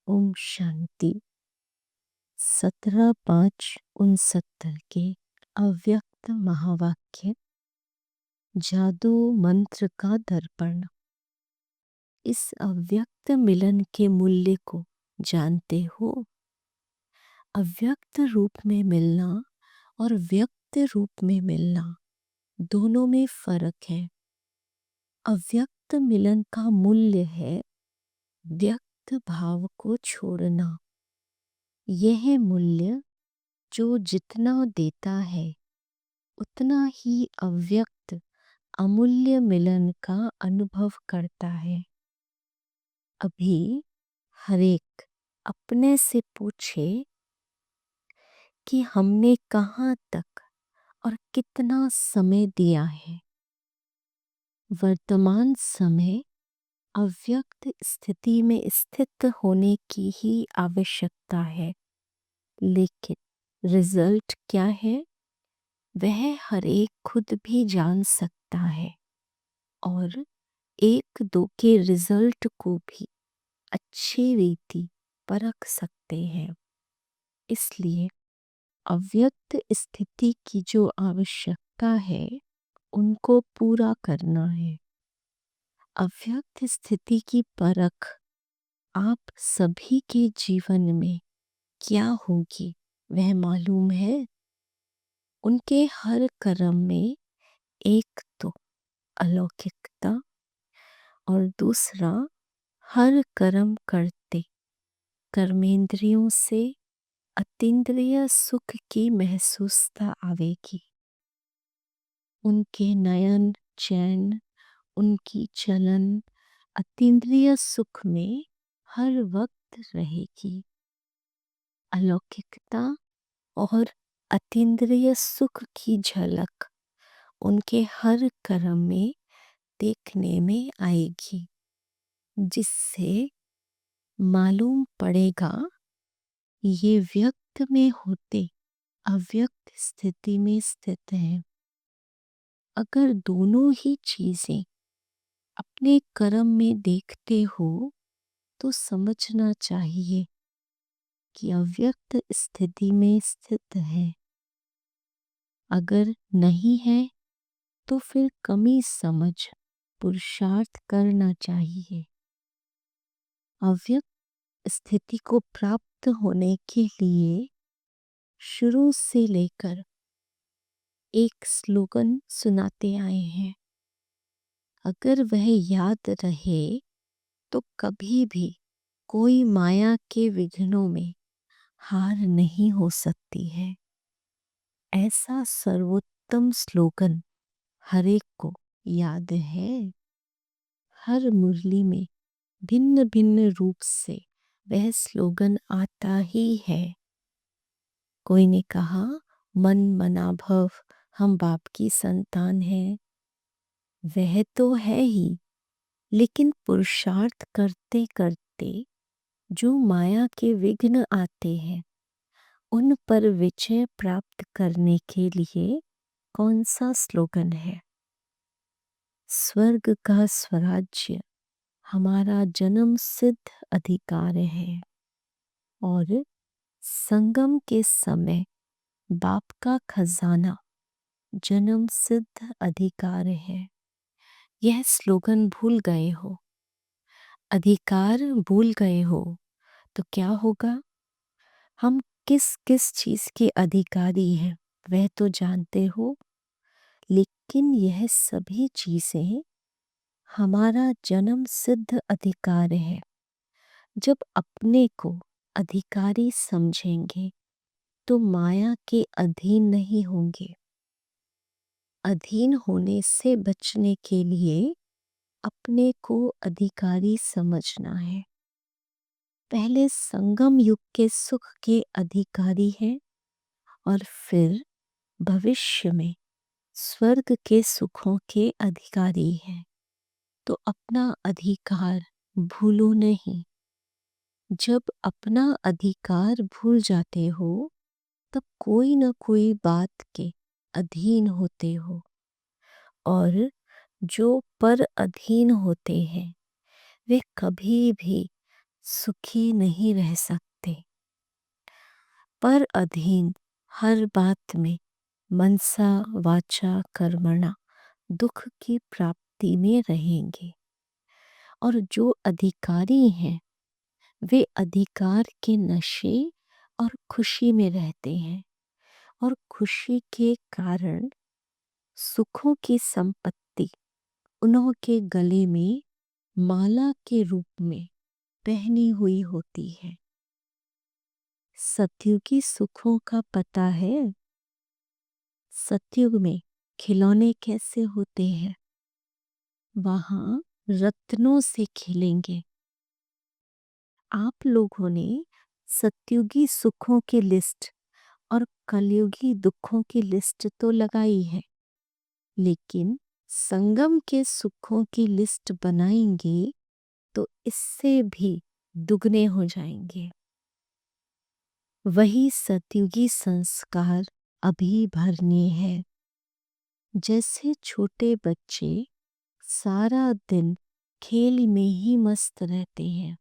ओम शांति। 17/5/69 के अव्यक्त महावाक्य। जादू मंत्र का दर्पण। इस अव्यक्त मिलन के मूल्य को जानते हो? अव्यक्त रूप में मिलना और व्यक्त रूप में मिलना दोनों में फर्क है। अव्यक्त मिलन का मूल्य है व्यक्त भाव को छोड़ना। यह मूल्य जो जितना देता है उतना ही अव्यक्त अमूल्य मिलन का अनुभव करता है। अभी हरेक अपने से पूछे कि हमने कहाँ तक और कितना समय दिया है। वर्तमान समय अव्यक्त स्थिति में स्थित होने की ही आवश्यकता है, लेकिन रिजल्ट क्या है वह हर एक खुद भी जान सकता है और एक दो के रिजल्ट को भी अच्छी रीति परख सकते हैं। इसलिए अव्यक्त स्थिति की जो आवश्यकता है उनको पूरा करना है। अव्यक्त स्थिति की परख आप सभी के जीवन में क्या होगी वह मालूम है। उनके हर कर्म में एक तो अलौकिकता और दूसरा हर कर्म करते कर्मेंद्रियों से अतीन्द्रिय सुख की महसूसता आवेगी। उनके नयन चैन उनकी चलन अतीन्द्रिय सुख में हर वक्त रहेगी। अलौकिकता और अतीन्द्रिय सुख की झलक उनके हर कर्म में देखने में आएगी, जिससे मालूम पड़ेगा ये व्यक्त में होते अव्यक्त स्थिति में स्थित है। अगर दोनों ही चीजें अपने कर्म में देखते हो तो समझना चाहिए कि अव्यक्त स्थिति में स्थित है। अगर नहीं है तो फिर कमी समझ पुरुषार्थ करना चाहिए। अव्यक्त स्थिति को प्राप्त होने के लिए शुरू से लेकर एक स्लोगन सुनाते आए हैं। अगर वह याद रहे तो कभी भी कोई माया के विघ्नों में हार नहीं हो सकती है। ऐसा सर्वोत्तम स्लोगन हर एक को याद है। हर मुरली में भिन्न भिन्न रूप से वह स्लोगन आता ही है। कोई ने कहा मन मना भव हम बाप की संतान हैं। वह तो है ही, लेकिन पुरुषार्थ करते करते जो माया के विघ्न आते हैं उन पर विजय प्राप्त करने के लिए कौन सा स्लोगन है? स्वर्ग का स्वराज्य हमारा जन्म सिद्ध अधिकार है और संगम के समय बाप का खजाना जन्म सिद्ध अधिकार है। यह स्लोगन भूल गए हो, अधिकार भूल गए हो तो क्या होगा? हम किस किस चीज के अधिकारी हैं वह तो जानते हो, लेकिन यह सभी चीजें हमारा जन्म सिद्ध अधिकार है। जब अपने को अधिकारी समझेंगे तो माया के अधीन नहीं होंगे। अधीन होने से बचने के लिए अपने को अधिकारी समझना है। पहले संगम युग के सुख के अधिकारी हैं और फिर भविष्य में स्वर्ग के सुखों के अधिकारी हैं। तो अपना अधिकार भूलो नहीं। जब अपना अधिकार भूल जाते हो तब कोई न कोई बात के अधीन होते हो, और जो पर अधीन होते हैं वे कभी भी सुखी नहीं रह सकते। पर अधीन हर बात में मनसा वाचा कर्मणा दुख की प्राप्ति में रहेंगे। और जो अधिकारी हैं वे अधिकार के नशे और खुशी में रहते हैं, और खुशी के कारण सुखों की संपत्ति उन्हों के गले में माला के रूप में पहनी हुई होती है। सतयुगी सुखों का पता है? सतयुग में खिलौने कैसे होते हैं? वहां रत्नों से खिलेंगे। आप लोगों ने सतयुगी सुखों की लिस्ट और कलयुगी दुखों की लिस्ट तो लगाई है, लेकिन संगम के सुखों की लिस्ट बनाएंगे तो इससे भी दुगने हो जाएंगे। वही सतयुगी संस्कार अभी भरने हैं। जैसे छोटे बच्चे सारा दिन खेल में ही मस्त रहते हैं,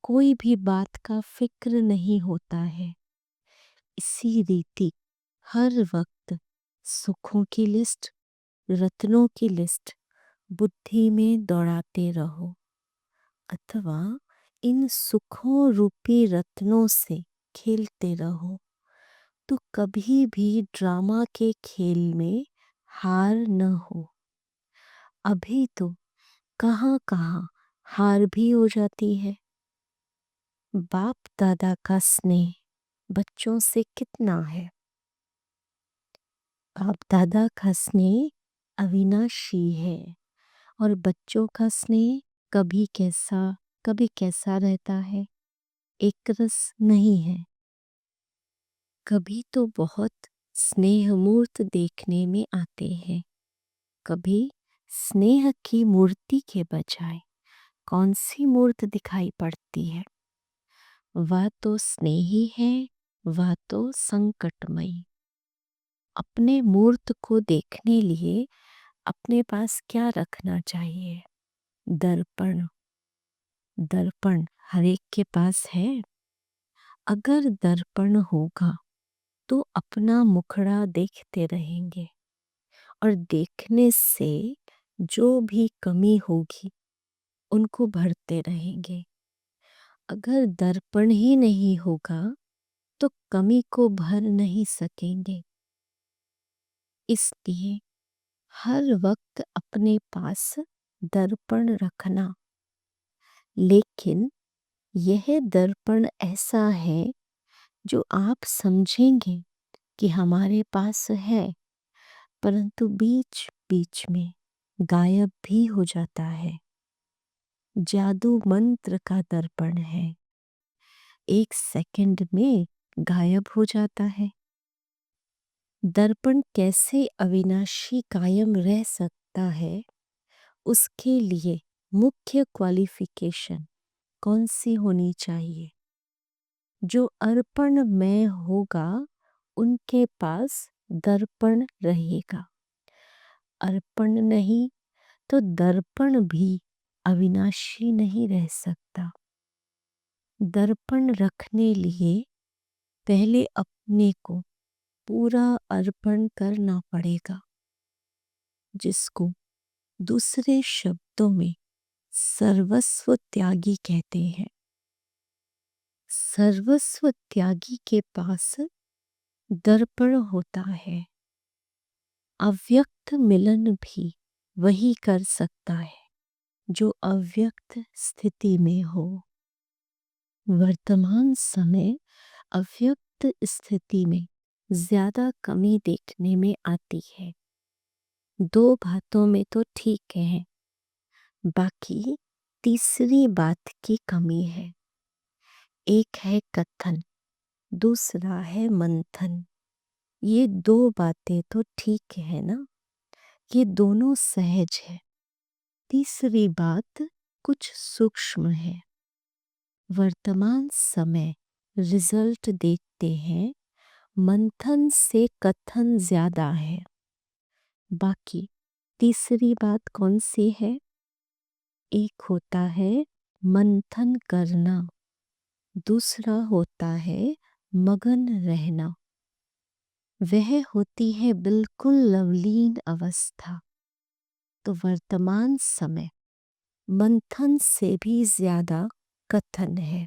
कोई भी बात का फिक्र नहीं होता है, इसी रीति हर वक्त सुखों की लिस्ट, रत्नों की लिस्ट बुद्धि में दौड़ाते रहो, अथवा इन सुखों रूपी रत्नों से खेलते रहो, तो कभी भी ड्रामा के खेल में हार न हो। अभी तो कहाँ कहाँ हार भी हो जाती है। बाप दादा का स्नेह बच्चों से कितना है? बाप दादा का स्नेह अविनाशी है, और बच्चों का स्नेह कभी कैसा रहता है, एक रस नहीं है। कभी तो बहुत स्नेह मूर्त देखने में आते हैं, कभी स्नेह की मूर्ति के बजाय कौन सी मूर्त दिखाई पड़ती है? वह तो स्नेही है, वह तो संकटमयी। अपने मूर्त को देखने लिए अपने पास क्या रखना चाहिए? दर्पण। दर्पण हर एक के पास है। अगर दर्पण होगा तो अपना मुखड़ा देखते रहेंगे, और देखने से जो भी कमी होगी उनको भरते रहेंगे। अगर दर्पण ही नहीं होगा तो कमी को भर नहीं सकेंगे। इसलिए हर वक्त अपने पास दर्पण रखना, लेकिन यह दर्पण ऐसा है जो आप समझेंगे कि हमारे पास है, परंतु बीच बीच में गायब भी हो जाता है। जादू मंत्र का दर्पण है, एक सेकंड में गायब हो जाता है। दर्पण कैसे अविनाशी कायम रह सकता है, उसके लिए मुख्य क्वालिफिकेशन कौन सी होनी चाहिए? जो अर्पण में होगा उनके पास दर्पण रहेगा। अर्पण नहीं तो दर्पण भी अविनाशी नहीं रह सकता। दर्पण रखने लिए पहले अपने को पूरा अर्पण करना पड़ेगा, जिसको दूसरे शब्दों में सर्वस्व त्यागी कहते हैं। सर्वस्व त्यागी के पास दर्पण होता है। अव्यक्त मिलन भी वही कर सकता है जो अव्यक्त स्थिति में हो। वर्तमान समय अव्यक्त स्थिति में ज्यादा कमी देखने में आती है। दो बातों में तो ठीक है, बाकी तीसरी बात की कमी है। एक है कथन, दूसरा है मंथन। ये दो बातें तो ठीक है ना, ये दोनों सहज है। तीसरी बात कुछ सूक्ष्म है। वर्तमान समय रिजल्ट देखते हैं, मंथन से कथन ज्यादा है। बाकी तीसरी बात कौन सी है? एक होता है मंथन करना, दूसरा होता है मगन रहना। वह होती है बिल्कुल लवलीन अवस्था। तो वर्तमान समय मंथन से भी ज्यादा कथन है।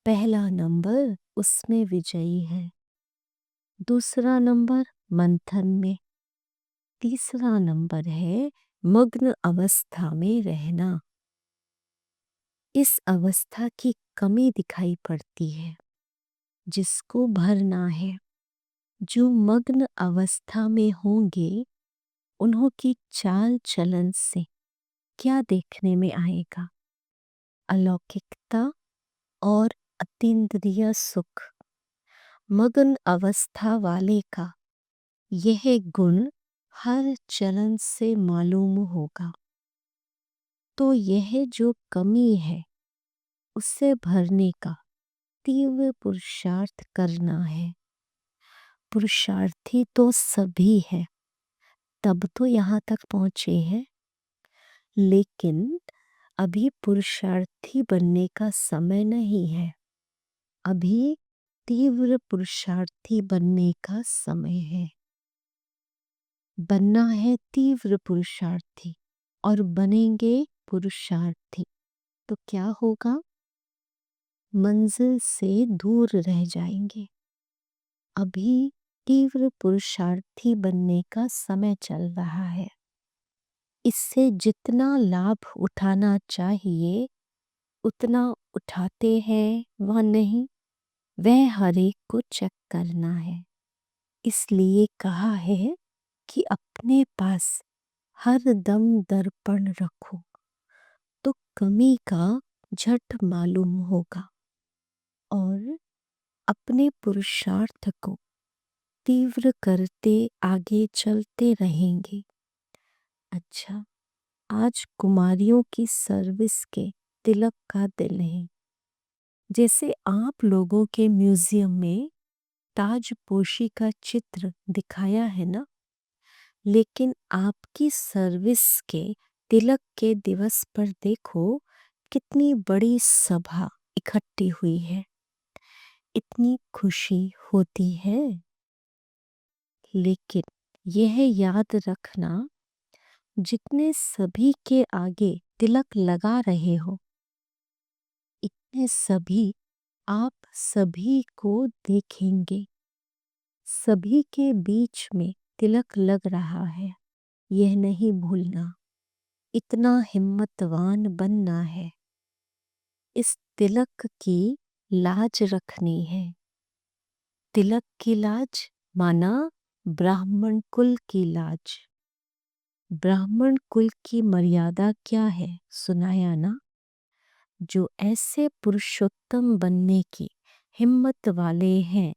पहला नंबर उसमें विजयी है, दूसरा नंबर मंथन में, तीसरा नंबर है मग्न अवस्था में रहना। इस अवस्था की कमी दिखाई पड़ती है, जिसको भरना है। जो मग्न अवस्था में होंगे उन्हों की चाल चलन से क्या देखने में आएगा? अलौकिकता और अतीन्द्रिय सुख। मग्न अवस्था वाले का यह गुण हर चलन से मालूम होगा। तो यह जो कमी है उसे भरने का तीव्र पुरुषार्थ करना है। पुरुषार्थी तो सभी है, तब तो यहाँ तक पहुँचे हैं। लेकिन अभी पुरुषार्थी बनने का समय नहीं है। अभी तीव्र पुरुषार्थी बनने का समय है। बनना है तीव्र पुरुषार्थी और बनेंगे पुरुषार्थी तो क्या होगा? मंजिल से दूर रह जाएंगे। अभी तीव्र पुरुषार्थी बनने का समय चल रहा है। इससे जितना लाभ उठाना चाहिए उतना उठाते हैं वह नहीं, वह हर एक को चेक करना है। इसलिए कहा है कि अपने पास हर दम दर्पण रखो, तो कमी का झट मालूम होगा और अपने पुरुषार्थ को तीव्र करते आगे चलते रहेंगे। अच्छा, आज कुमारियों की सर्विस के तिलक का दिन है। जैसे आप लोगों के म्यूजियम में ताजपोशी का चित्र दिखाया है ना, लेकिन आपकी सर्विस के तिलक के दिवस पर देखो कितनी बड़ी सभा इकट्ठी हुई है, इतनी खुशी होती है। लेकिन यह याद रखना, जितने सभी के आगे तिलक लगा रहे हो, इतने सभी आप सभी को देखेंगे। सभी के बीच में तिलक लग रहा है, यह नहीं भूलना। इतना हिम्मतवान बनना है। इस तिलक की लाज रखनी है। तिलक की लाज माना ब्राह्मण कुल की लाज। ब्राह्मण कुल की मर्यादा क्या है सुनाया ना? जो ऐसे पुरुषोत्तम बनने की हिम्मत वाले हैं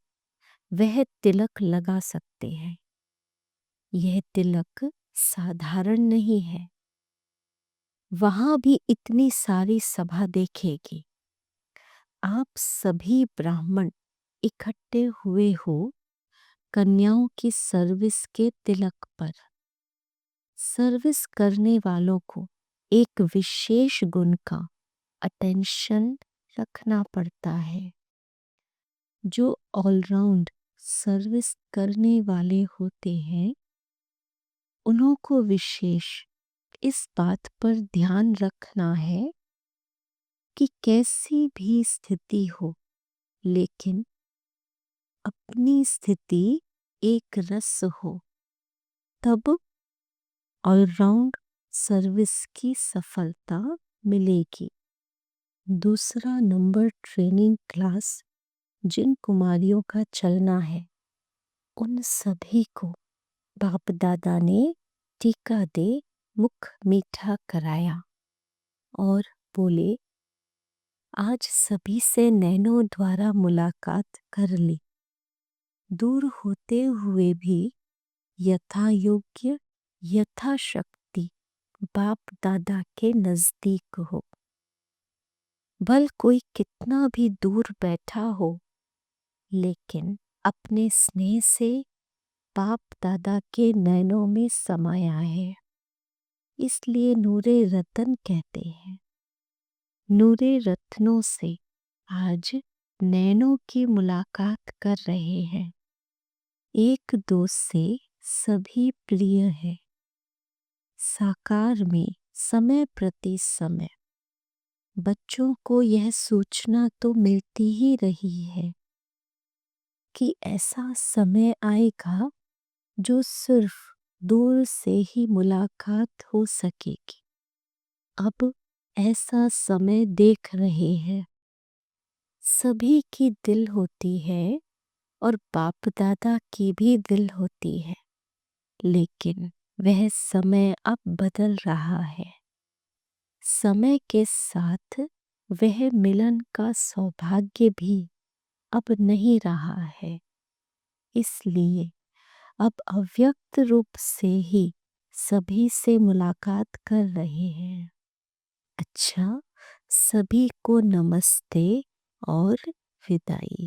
वह तिलक लगा सकते हैं। यह तिलक साधारण नहीं है। वहां भी इतनी सारी सभा देखेगी। आप सभी ब्राह्मण इकट्ठे हुए हो कन्याओं की सर्विस के तिलक पर। सर्विस करने वालों को एक विशेष गुण का अटेंशन रखना पड़ता है। जो ऑलराउंड सर्विस करने वाले होते हैं उन्हों को विशेष इस बात पर ध्यान रखना है कि कैसी भी स्थिति हो, लेकिन अपनी स्थिति एक रस हो, तब ऑलराउंड सर्विस की सफलता मिलेगी। दूसरा नंबर ट्रेनिंग क्लास जिन कुमारियों का चलना है उन सभी को बाप दादा ने टीका दे मुख मीठा कराया और बोले, आज सभी से नैनों द्वारा मुलाकात कर ली। दूर होते हुए भी यथा योग्य यथाशक्ति बाप दादा के नजदीक हो। भल कोई कितना भी दूर बैठा हो, लेकिन अपने स्नेह से बाप दादा के नैनों में समाया है। इसलिए नूरे रतन कहते हैं। नूरे रत्नों से आज नैनों की मुलाकात कर रहे हैं। एक दोस्त से सभी प्रिय है। साकार में समय प्रति समय बच्चों को यह सूचना तो मिलती ही रही है कि ऐसा समय आएगा जो सिर्फ दूर से ही मुलाकात हो सकेगी। अब ऐसा समय देख रहे हैं। सभी की दिल होती है और बाप दादा की भी दिल होती है, लेकिन वह समय अब बदल रहा है। समय के साथ वह मिलन का सौभाग्य भी अब नहीं रहा है। इसलिए अब अव्यक्त रूप से ही सभी से मुलाकात कर रहे हैं। अच्छा, सभी को नमस्ते और विदाई।